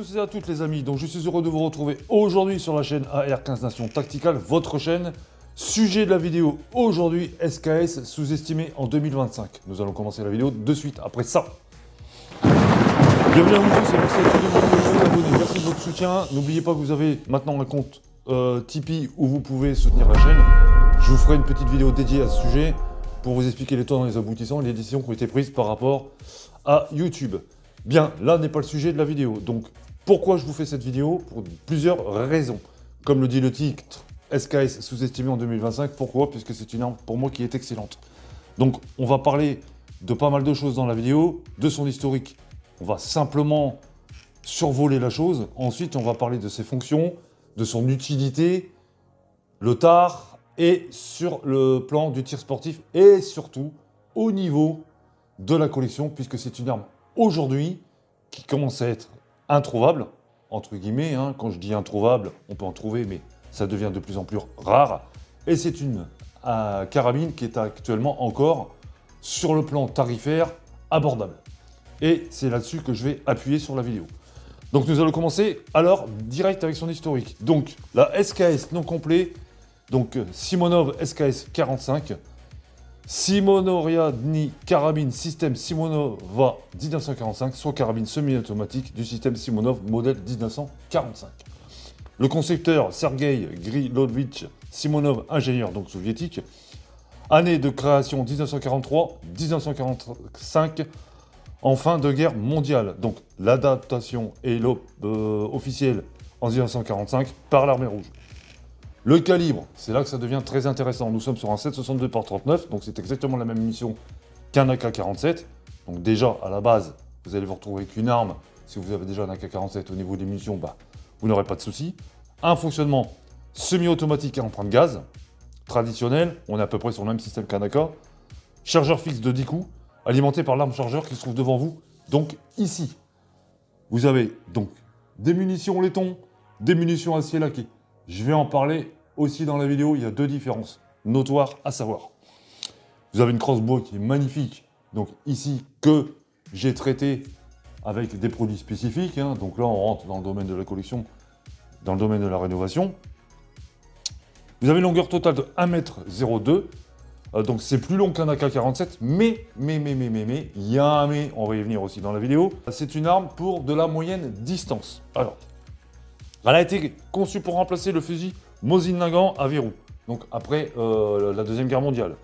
tous et à toutes les amis, donc je suis heureux de vous retrouver aujourd'hui sur la chaîne AR15 Nation Tactical, votre chaîne. Sujet de la vidéo aujourd'hui, SKS sous-estimé en 2025. Nous allons commencer la vidéo de suite après ça. Bienvenue à vous tous et merci à tous de vous abonner. Merci de votre soutien. N'oubliez pas que vous avez maintenant un compte Tipeee où vous pouvez soutenir la chaîne. Je vous ferai une petite vidéo dédiée à ce sujet pour vous expliquer les tenants et les aboutissants et les décisions qui ont été prises par rapport à YouTube. Bien, là n'est pas le sujet de la vidéo. Donc, pourquoi je vous fais cette vidéo? Pour plusieurs raisons. Comme le dit le titre, SKS sous-estimé en 2025. Pourquoi? Puisque c'est une arme pour moi qui est excellente. Donc, on va parler de pas mal de choses dans la vidéo, de son historique. On va simplement survoler la chose. Ensuite, on va parler de ses fonctions, de son utilité, le tar, et sur le plan du tir sportif, et surtout au niveau de la collection, puisque c'est une arme aujourd'hui qui commence à être introuvable, entre guillemets, hein. Quand je dis introuvable, on peut en trouver, mais ça devient de plus en plus rare. Et c'est une carabine qui est actuellement encore, sur le plan tarifaire, abordable. Et c'est là-dessus que je vais appuyer sur la vidéo. Donc nous allons commencer alors direct avec son historique. Donc la SKS non complet, donc Simonov SKS 45, Simonoriadny carabine système Simonova 1945, soit carabine semi-automatique du système Simonov modèle 1945. Le concepteur Sergei Grilovitch Simonov, ingénieur donc soviétique, année de création 1943-1945, en fin de guerre mondiale. Donc l'adaptation est officielle en 1945 par l'armée rouge. Le calibre, c'est là que ça devient très intéressant. Nous sommes sur un 7,62 par 39, donc c'est exactement la même munition qu'un AK-47. Donc déjà, à la base, vous allez vous retrouver avec une arme. Si vous avez déjà un AK-47 au niveau des munitions, vous n'aurez pas de souci. Un fonctionnement semi-automatique à empreinte gaz, traditionnel. On est à peu près sur le même système qu'un AK. Chargeur fixe de 10 coups, alimenté par l'arme chargeur qui se trouve devant vous. Donc ici, vous avez donc des munitions laiton, des munitions acier laqué. Je vais en parler aussi dans la vidéo, il y a deux différences notoires à savoir. Vous avez une crossbow qui est magnifique, donc ici que j'ai traité avec des produits spécifiques, hein. Donc là on rentre dans le domaine de la collection, dans le domaine de la rénovation. Vous avez une longueur totale de 1,02 m, donc c'est plus long qu'un AK-47, mais, il y a un mais, on va y venir aussi dans la vidéo. C'est une arme pour de la moyenne distance. Alors, elle a été conçue pour remplacer le fusil Mosin Nagant à verrou, donc après la Deuxième Guerre mondiale.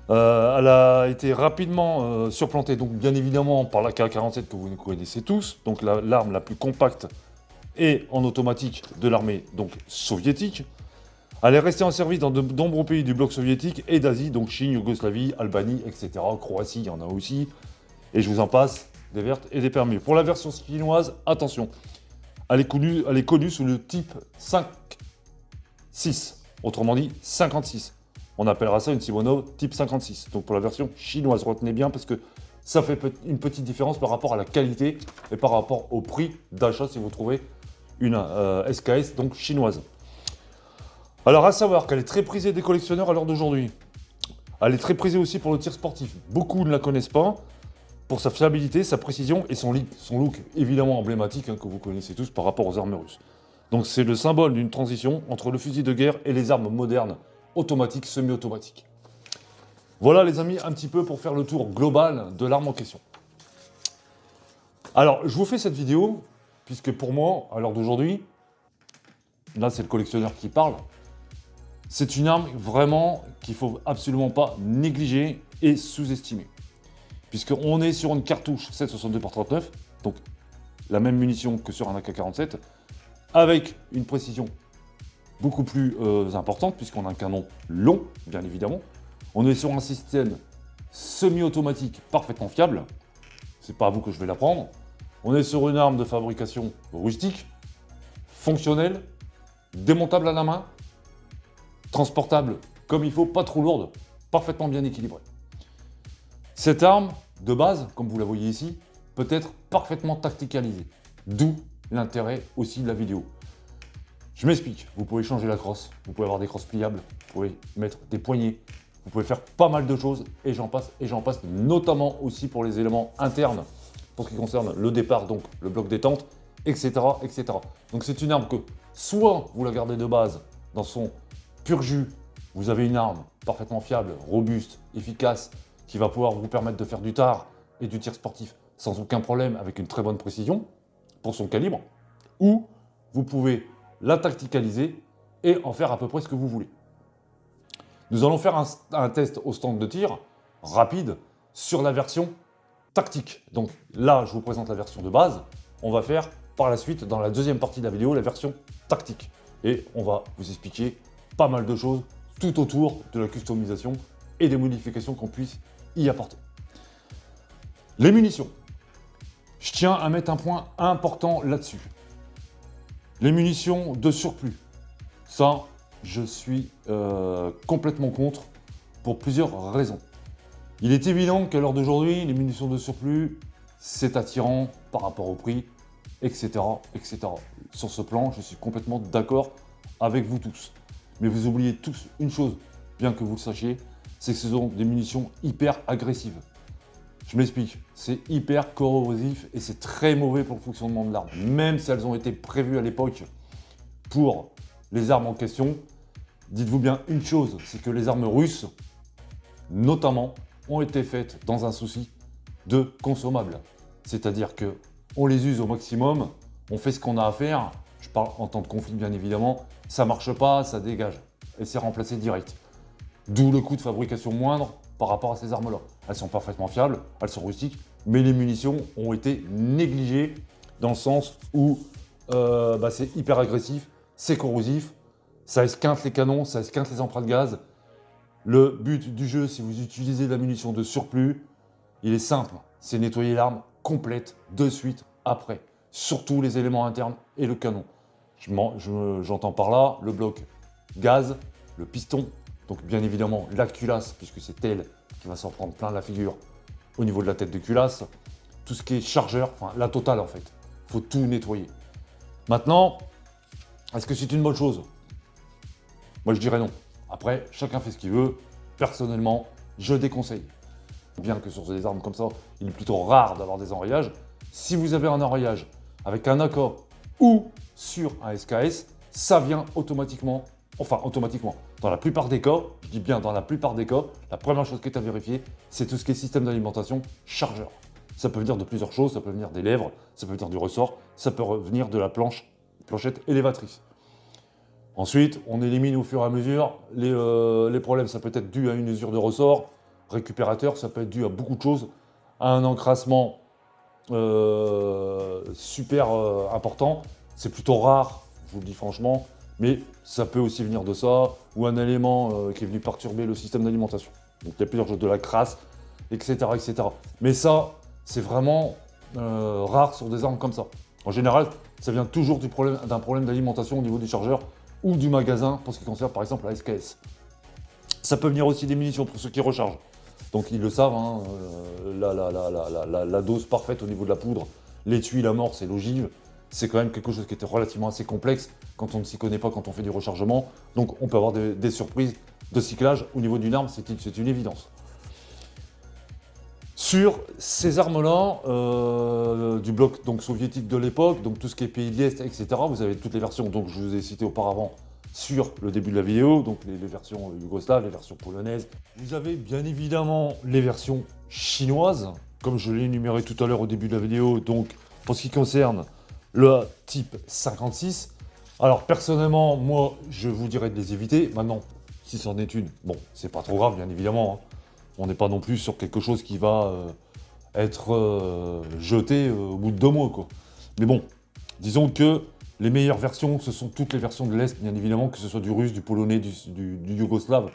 Elle a été rapidement surplantée, donc bien évidemment par la l'AK-47 que vous connaissez tous, donc l'arme la plus compacte et en automatique de l'armée donc soviétique. Elle est restée en service dans de nombreux pays du bloc soviétique et d'Asie, donc Chine, Yougoslavie, Albanie, etc. Croatie, il y en a aussi. Et je vous en passe, des vertes et des permis. Pour la version chinoise, attention. Elle est connue sous le type 5.6, autrement dit 56. On appellera ça une Simonov type 56. Donc pour la version chinoise, retenez bien parce que ça fait une petite différence par rapport à la qualité et par rapport au prix d'achat si vous trouvez une SKS donc chinoise. Alors à savoir qu'elle est très prisée des collectionneurs à l'heure d'aujourd'hui. Elle est très prisée aussi pour le tir sportif. Beaucoup ne la connaissent pas. Pour sa fiabilité, sa précision et son look évidemment emblématique que vous connaissez tous par rapport aux armes russes. Donc c'est le symbole d'une transition entre le fusil de guerre et les armes modernes, automatiques, semi-automatiques. Voilà les amis, un petit peu pour faire le tour global de l'arme en question. Alors je vous fais cette vidéo, puisque pour moi, à l'heure d'aujourd'hui, là c'est le collectionneur qui parle, c'est une arme vraiment qu'il ne faut absolument pas négliger et sous-estimer. Puisqu'on est sur une cartouche 7,62 par 39, donc la même munition que sur un AK-47, avec une précision beaucoup plus importante, puisqu'on a un canon long, bien évidemment. On est sur un système semi-automatique parfaitement fiable, c'est pas à vous que je vais l'apprendre. On est sur une arme de fabrication rustique, fonctionnelle, démontable à la main, transportable comme il faut, pas trop lourde, parfaitement bien équilibrée. Cette arme, de base, comme vous la voyez ici, peut être parfaitement tacticalisée. D'où l'intérêt aussi de la vidéo. Je m'explique, vous pouvez changer la crosse, vous pouvez avoir des crosses pliables, vous pouvez mettre des poignées, vous pouvez faire pas mal de choses et j'en passe, notamment aussi pour les éléments internes, pour ce qui concerne le départ, donc le bloc détente, etc., etc. Donc c'est une arme que soit vous la gardez de base dans son pur jus, vous avez une arme parfaitement fiable, robuste, efficace, qui va pouvoir vous permettre de faire du tir et du tir sportif sans aucun problème, avec une très bonne précision pour son calibre, ou vous pouvez la tacticaliser et en faire à peu près ce que vous voulez. Nous allons faire un test au stand de tir rapide sur la version tactique. Donc là, je vous présente la version de base. On va faire par la suite, dans la deuxième partie de la vidéo, la version tactique. Et on va vous expliquer pas mal de choses tout autour de la customisation et des modifications qu'on puisse y apporter. Les munitions. Je tiens à mettre un point important là-dessus. Les munitions de surplus. Ça, je suis complètement contre pour plusieurs raisons. Il est évident qu'à l'heure d'aujourd'hui, les munitions de surplus, c'est attirant par rapport au prix, etc., etc. Sur ce plan, je suis complètement d'accord avec vous tous. Mais vous oubliez tous une chose, bien que vous le sachiez, c'est que ce sont des munitions hyper agressives. Je m'explique, c'est hyper corrosif et c'est très mauvais pour le fonctionnement de l'arme. Même si elles ont été prévues à l'époque pour les armes en question, dites-vous bien une chose, c'est que les armes russes, notamment, ont été faites dans un souci de consommables. C'est-à-dire que on les use au maximum, on fait ce qu'on a à faire, je parle en temps de conflit bien évidemment, ça marche pas, ça dégage et c'est remplacé direct. D'où le coût de fabrication moindre par rapport à ces armes-là. Elles sont parfaitement fiables, elles sont rustiques, mais les munitions ont été négligées dans le sens où c'est hyper agressif, c'est corrosif, ça esquinte les canons, ça esquinte les empreintes de gaz. Le but du jeu, si vous utilisez de la munition de surplus, il est simple, c'est nettoyer l'arme complète de suite après. Surtout les éléments internes et le canon. J'entends par là le bloc gaz, le piston, donc bien évidemment la culasse, puisque c'est elle qui va s'en prendre plein la figure au niveau de la tête de culasse. Tout ce qui est chargeur, enfin la totale en fait. Il faut tout nettoyer. Maintenant, est-ce que c'est une bonne chose? Moi je dirais non. Après, chacun fait ce qu'il veut. Personnellement, je déconseille. Bien que sur des armes comme ça, il est plutôt rare d'avoir des enrayages. Si vous avez un enrayage avec un AK ou sur un SKS, ça vient automatiquement, dans la plupart des cas, je dis bien dans la plupart des cas, la première chose qui est à vérifier, c'est tout ce qui est système d'alimentation, chargeur. Ça peut venir de plusieurs choses, ça peut venir des lèvres, ça peut venir du ressort, ça peut venir de la planchette élévatrice. Ensuite, on élimine au fur et à mesure les problèmes. Ça peut être dû à une usure de ressort, récupérateur, ça peut être dû à beaucoup de choses, à un encrassement super important. C'est plutôt rare, je vous le dis franchement, mais ça peut aussi venir de ça, ou un élément qui est venu perturber le système d'alimentation. Donc il y a plusieurs choses, de la crasse, etc., etc. Mais ça, c'est vraiment rare sur des armes comme ça. En général, ça vient toujours d'un problème d'alimentation au niveau du chargeur ou du magasin pour ce qui concerne par exemple la SKS. Ça peut venir aussi des munitions pour ceux qui rechargent. Donc ils le savent, hein, la dose parfaite au niveau de la poudre, l'étui, l'amorce et l'ogive, c'est quand même quelque chose qui était relativement assez complexe quand on ne s'y connaît pas, quand on fait du rechargement. Donc on peut avoir des surprises de cyclage au niveau d'une arme, c'est une évidence. Sur ces armes-là, du bloc donc, soviétique de l'époque, donc tout ce qui est pays de l'Est, etc., vous avez toutes les versions donc, je vous ai citées auparavant sur le début de la vidéo, donc les versions yougoslaves, les versions polonaises. Vous avez bien évidemment les versions chinoises, comme je l'ai énuméré tout à l'heure au début de la vidéo, donc pour ce qui concerne le type 56. Alors personnellement, moi, je vous dirais de les éviter. Maintenant, si c'en est une, bon, c'est pas trop grave, bien évidemment, hein. On n'est pas non plus sur quelque chose qui va être jeté au bout de 2 mois, quoi. Mais bon, disons que les meilleures versions, ce sont toutes les versions de l'Est, bien évidemment, que ce soit du russe, du polonais, du yougoslave,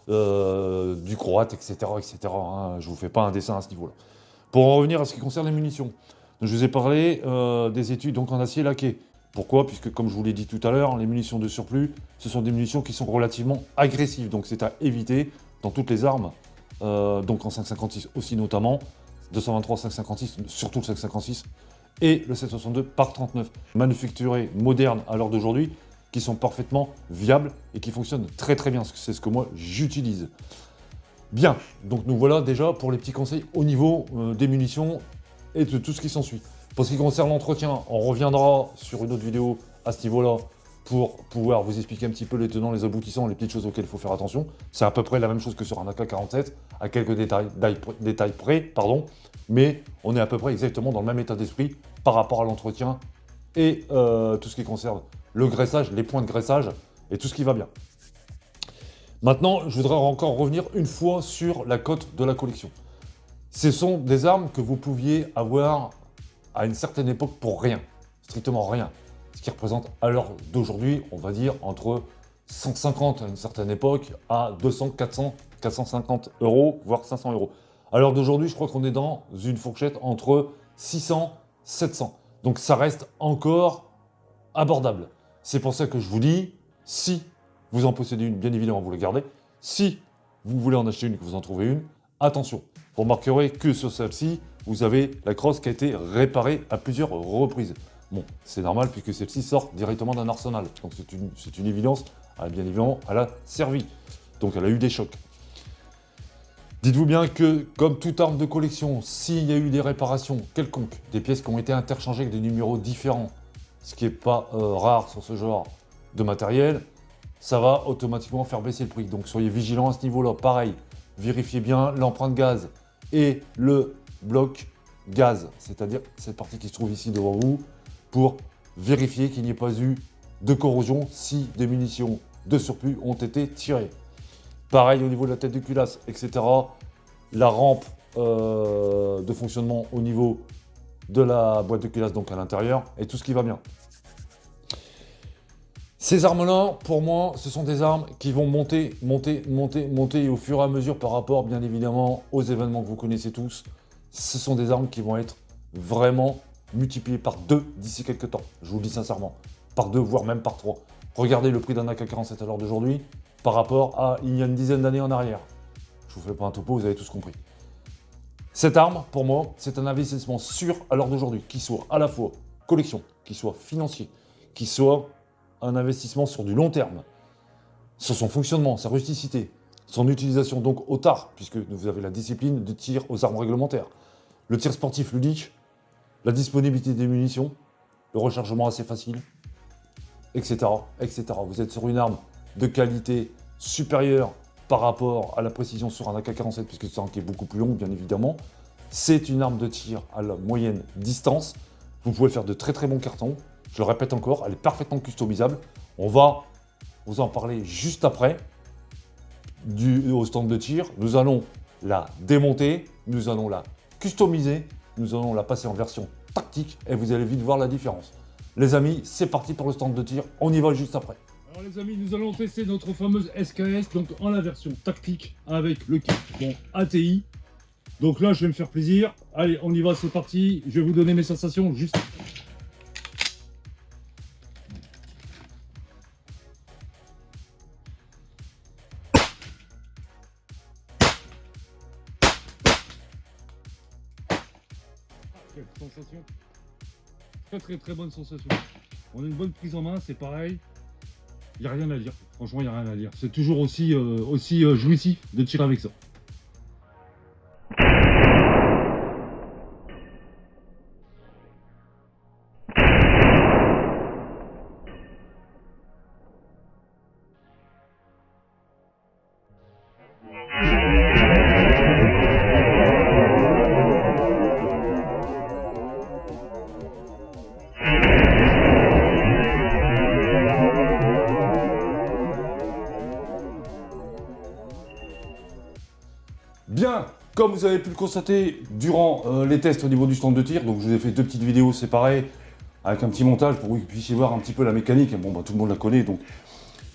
du croate, etc. etc. hein. Je ne vous fais pas un dessin à ce niveau-là. Pour en revenir à ce qui concerne les munitions, je vous ai parlé des étuis donc, en acier laqué. Pourquoi? Puisque, comme je vous l'ai dit tout à l'heure, les munitions de surplus, ce sont des munitions qui sont relativement agressives. Donc c'est à éviter dans toutes les armes. Donc en 5,56 aussi notamment, 223 5,56, surtout le 5,56, et le 7,62 par 39, manufacturés modernes à l'heure d'aujourd'hui, qui sont parfaitement viables et qui fonctionnent très très bien, c'est ce que moi j'utilise. Bien, donc nous voilà déjà pour les petits conseils au niveau des munitions et de tout ce qui s'ensuit. Pour ce qui concerne l'entretien, on reviendra sur une autre vidéo à ce niveau-là pour pouvoir vous expliquer un petit peu les tenants, les aboutissants, les petites choses auxquelles il faut faire attention. C'est à peu près la même chose que sur un AK-47, à quelques détails près, pardon, mais on est à peu près exactement dans le même état d'esprit par rapport à l'entretien et tout ce qui concerne le graissage, les points de graissage et tout ce qui va bien. Maintenant, je voudrais encore revenir une fois sur la cote de la collection. Ce sont des armes que vous pouviez avoir à une certaine époque pour rien, strictement rien. Ce qui représente à l'heure d'aujourd'hui, on va dire, entre 150 à une certaine époque à 200, 400, 450 euros, voire 500 euros. À l'heure d'aujourd'hui, je crois qu'on est dans une fourchette entre 600, 700. Donc ça reste encore abordable. C'est pour ça que je vous dis, si vous en possédez une, bien évidemment, vous la gardez. Si vous voulez en acheter une, que vous en trouvez une, attention. Vous remarquerez que sur celle-ci, vous avez la crosse qui a été réparée à plusieurs reprises. Bon, c'est normal puisque celle-ci sort directement d'un arsenal. Donc c'est une évidence. Bien évidemment, elle a servi. Donc elle a eu des chocs. Dites-vous bien que, comme toute arme de collection, s'il y a eu des réparations quelconques, des pièces qui ont été interchangées avec des numéros différents, ce qui n'est pas rare sur ce genre de matériel, ça va automatiquement faire baisser le prix. Donc soyez vigilants à ce niveau-là. Pareil, vérifiez bien l'empreinte gaz et le bloc gaz, c'est-à-dire cette partie qui se trouve ici devant vous, pour vérifier qu'il n'y ait pas eu de corrosion si des munitions de surplus ont été tirées. Pareil au niveau de la tête de culasse, etc. La rampe de fonctionnement au niveau de la boîte de culasse, donc à l'intérieur, et tout ce qui va bien. Ces armes-là, pour moi, ce sont des armes qui vont monter au fur et à mesure par rapport, bien évidemment, aux événements que vous connaissez tous. Ce sont des armes qui vont être vraiment multipliées par 2 d'ici quelques temps. Je vous le dis sincèrement. Par 2, voire même par 3. Regardez le prix d'un AK-47 à l'heure d'aujourd'hui par rapport à il y a une dizaine d'années en arrière. Je vous fais pas un topo, vous avez tous compris. Cette arme, pour moi, c'est un investissement sûr à l'heure d'aujourd'hui, qui soit à la fois collection, qui soit financier, qui soit un investissement sur du long terme, sur son fonctionnement, sa rusticité, son utilisation donc au tard, puisque vous avez la discipline de tir aux armes réglementaires, le tir sportif ludique, la disponibilité des munitions, le rechargement assez facile, etc., etc. Vous êtes sur une arme de qualité supérieure par rapport à la précision sur un AK-47, puisque c'est un qui est beaucoup plus long, bien évidemment. C'est une arme de tir à la moyenne distance. Vous pouvez faire de très très bons cartons. Je le répète encore, elle est parfaitement customisable. On va vous en parler juste après au stand de tir. Nous allons la démonter, nous allons la customiser, nous allons la passer en version tactique et vous allez vite voir la différence. Les amis, c'est parti pour le stand de tir, on y va juste après. Alors les amis, nous allons tester notre fameuse SKS, donc en la version tactique avec le kit ATI. Donc là, je vais me faire plaisir. Allez, on y va, c'est parti. Je vais vous donner mes sensations juste après. Quelle sensation. Très bonne sensation. On a une bonne prise en main, c'est pareil. Il n'y a rien à dire. Franchement, il n'y a rien à dire. C'est toujours aussi jouissif de tirer avec ça. Bien, comme vous avez pu le constater durant les tests au niveau du stand de tir, donc je vous ai fait 2 petites vidéos séparées avec un petit montage pour que vous puissiez voir un petit peu la mécanique. Bon, bah, tout le monde la connaît, donc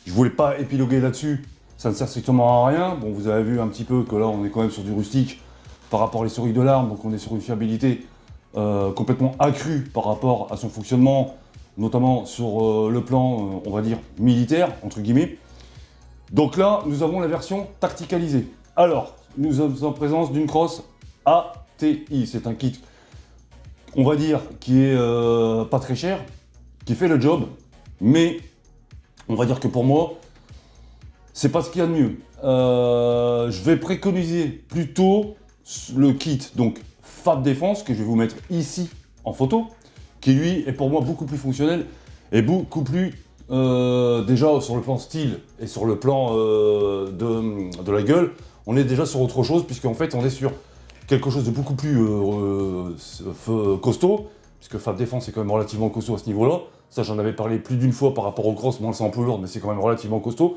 je voulais pas épiloguer là-dessus, ça ne sert strictement à rien. Bon, vous avez vu un petit peu que là, on est quand même sur du rustique par rapport à l'historique de l'arme, donc on est sur une fiabilité complètement accrue par rapport à son fonctionnement, notamment sur le plan, on va dire, militaire, entre guillemets. Donc là, nous avons la version tacticalisée. Alors, nous sommes en présence d'une crosse ATI. C'est un kit, on va dire, qui est pas très cher, qui fait le job, mais on va dire que pour moi, c'est pas ce qu'il y a de mieux. Je vais préconiser plutôt le kit, donc Fab Défense, que je vais vous mettre ici en photo, qui lui est pour moi beaucoup plus fonctionnel et beaucoup plus, déjà sur le plan style et sur le plan de la gueule, on est déjà sur autre chose, puisqu'en fait on est sur quelque chose de beaucoup plus costaud, puisque Fab Défense est quand même relativement costaud à ce niveau-là. Ça, j'en avais parlé plus d'une fois par rapport au cross, moi c'est un peu lourd, mais c'est quand même relativement costaud.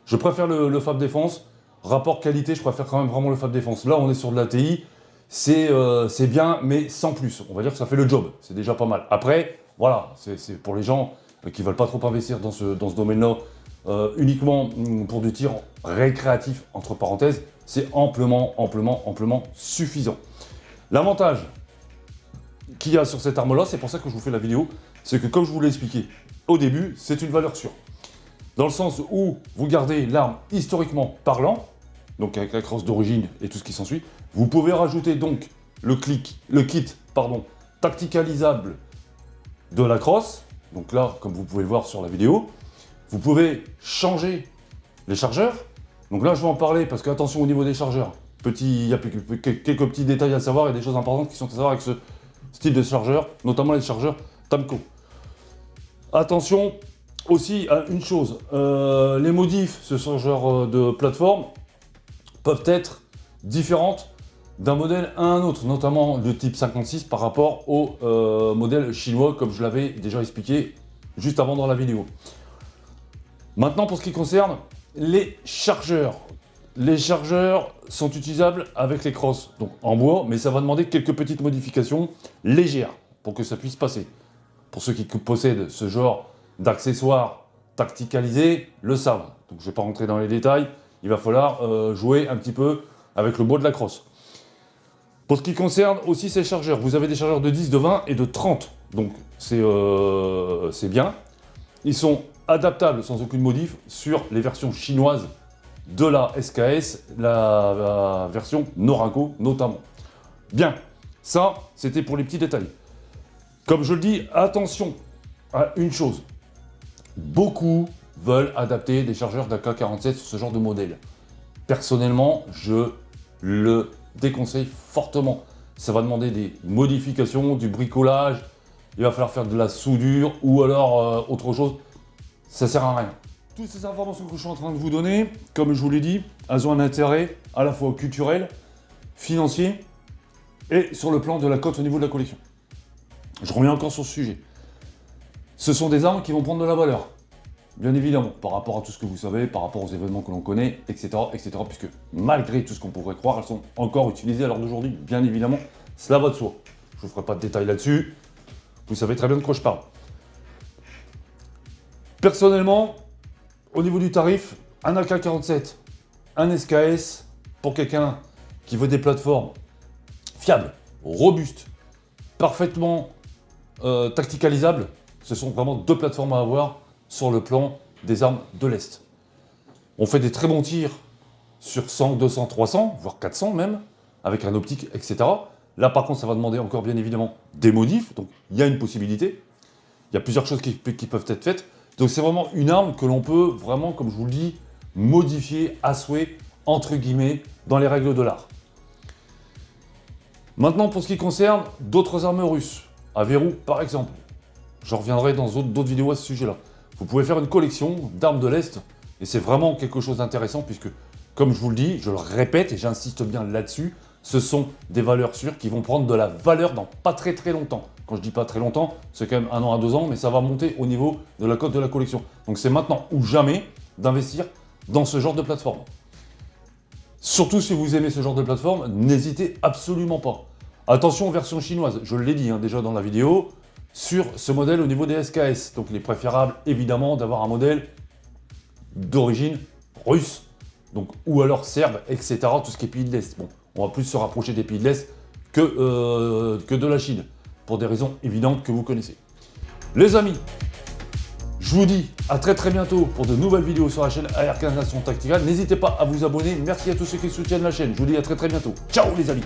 Je préfère le Fab Défense. Rapport qualité, je préfère quand même vraiment le Fab Défense. Là, on est sur de la TI, c'est bien, mais sans plus. On va dire que ça fait le job, c'est déjà pas mal. Après, voilà, c'est pour les gens qui veulent pas trop investir dans ce domaine-là, uniquement pour du tir récréatif, entre parenthèses, c'est amplement suffisant. L'avantage qu'il y a sur cette arme-là, c'est pour ça que je vous fais la vidéo, c'est que comme je vous l'ai expliqué au début, c'est une valeur sûre. Dans le sens où vous gardez l'arme historiquement parlant, donc avec la crosse d'origine et tout ce qui s'ensuit, vous pouvez rajouter donc le kit tacticalisable de la crosse. Donc là, comme vous pouvez le voir sur la vidéo, vous pouvez changer les chargeurs. Donc là, je vais en parler parce que attention au niveau des chargeurs. Il y a quelques petits détails à savoir et des choses importantes qui sont à savoir avec ce style de chargeur, notamment les chargeurs Tamco. Attention aussi à une chose, les modifs, ce genre de plateforme, peuvent être différentes d'un modèle à un autre, notamment de type 56 par rapport au modèle chinois, comme je l'avais déjà expliqué juste avant dans la vidéo. Maintenant, pour ce qui concerne les chargeurs. Les chargeurs sont utilisables avec les crosses, donc en bois, mais ça va demander quelques petites modifications légères pour que ça puisse passer. Pour ceux qui possèdent ce genre d'accessoires tacticalisés, le savent. Donc je ne vais pas rentrer dans les détails, il va falloir jouer un petit peu avec le bois de la crosse. Pour ce qui concerne aussi ces chargeurs, vous avez des chargeurs de 10, de 20 et de 30, donc c'est bien. Ils sont adaptables sans aucune modif sur les versions chinoises de la SKS, la version Norinco notamment. Bien, ça c'était pour les petits détails. Comme je le dis, attention à une chose. Beaucoup veulent adapter des chargeurs d'AK-47 sur ce genre de modèle. Personnellement, je le déconseille fortement. Ça va demander des modifications, du bricolage, il va falloir faire de la soudure ou alors autre chose. Ça sert à rien. Toutes ces informations que je suis en train de vous donner, comme je vous l'ai dit, elles ont un intérêt à la fois culturel, financier et sur le plan de la cote au niveau de la collection. Je reviens encore sur ce sujet. Ce sont des armes qui vont prendre de la valeur, bien évidemment, par rapport à tout ce que vous savez, par rapport aux événements que l'on connaît, etc., puisque malgré tout ce qu'on pourrait croire, elles sont encore utilisées à l'heure d'aujourd'hui, bien évidemment, cela va de soi. Je ne vous ferai pas de détails là-dessus, vous savez très bien de quoi je parle. Personnellement, au niveau du tarif, un AK-47, un SKS, pour quelqu'un qui veut des plateformes fiables, robustes, parfaitement tacticalisables, ce sont vraiment deux plateformes à avoir sur le plan des armes de l'Est. On fait des très bons tirs sur 100, 200, 300, voire 400 même, avec un optique, etc. Là par contre, ça va demander encore bien évidemment des modifs, donc il y a une possibilité. Il y a plusieurs choses qui peuvent être faites. Donc c'est vraiment une arme que l'on peut vraiment, comme je vous le dis, modifier à souhait, entre guillemets, dans les règles de l'art. Maintenant, pour ce qui concerne d'autres armes russes, à verrou par exemple, je reviendrai dans d'autres vidéos à ce sujet-là. Vous pouvez faire une collection d'armes de l'Est, et c'est vraiment quelque chose d'intéressant, puisque, comme je vous le dis, je le répète et j'insiste bien là-dessus, ce sont des valeurs sûres qui vont prendre de la valeur dans pas très longtemps. Quand je dis pas très longtemps, c'est quand même 1 an à 2 ans, mais ça va monter au niveau de la cote de la collection. Donc c'est maintenant ou jamais d'investir dans ce genre de plateforme. Surtout si vous aimez ce genre de plateforme, n'hésitez absolument pas. Attention aux versions chinoises, je l'ai dit déjà dans la vidéo, sur ce modèle au niveau des SKS. Donc il est préférable évidemment d'avoir un modèle d'origine russe, donc, ou alors serbe, etc. Tout ce qui est pays de l'Est. Bon, on va plus se rapprocher des pays de l'Est que de la Chine, pour des raisons évidentes que vous connaissez. Les amis, je vous dis à très bientôt pour de nouvelles vidéos sur la chaîne AR15 Nation Tactical. N'hésitez pas à vous abonner. Merci à tous ceux qui soutiennent la chaîne. Je vous dis à très bientôt. Ciao les amis.